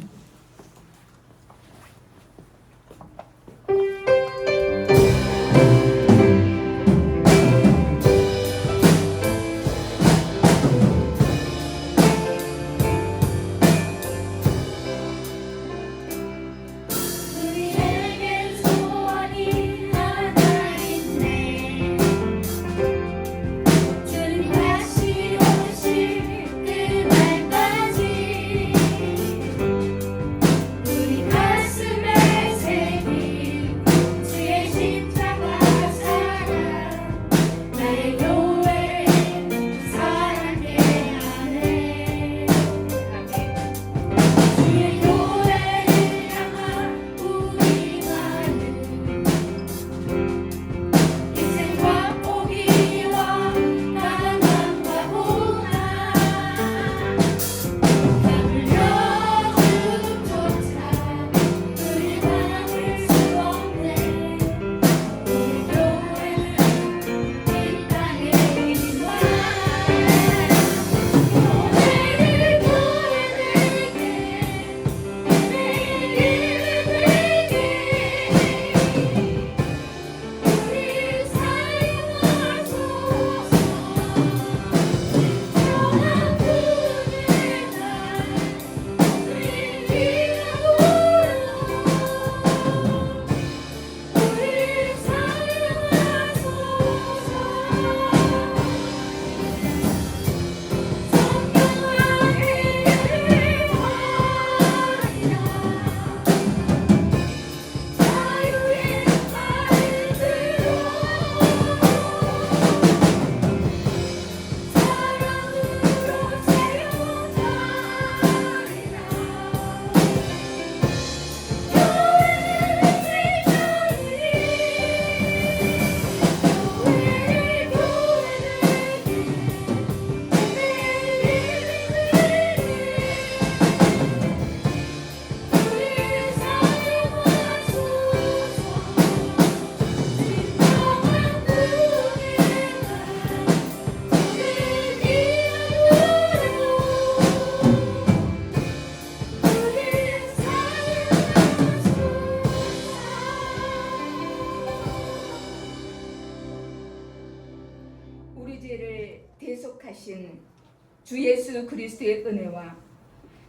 주 예수 그리스도의 은혜와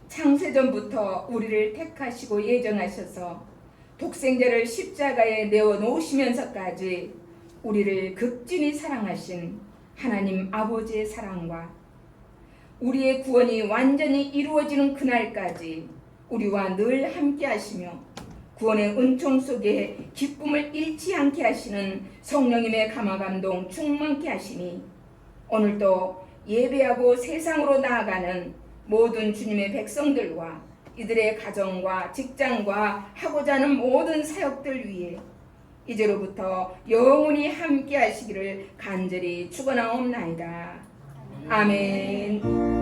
창세전부터 우리를 택하시고 예정하셔서 독생자를 십자가에 내어 놓으시면서까지 우리를 극진히 사랑하신 하나님 아버지의 사랑과 우리의 구원이 완전히 이루어지는 그날까지 우리와 늘 함께 하시며 구원의 은총 속에 기쁨을 잃지 않게 하시는 성령님의 감화감동 충만케 하시니 오늘도 예배하고 세상으로 나아가는 모든 주님의 백성들과 이들의 가정과 직장과 하고자 하는 모든 사역들 위해 이제로부터 영원히 함께 하시기를 간절히 축원하옵나이다. 아멘.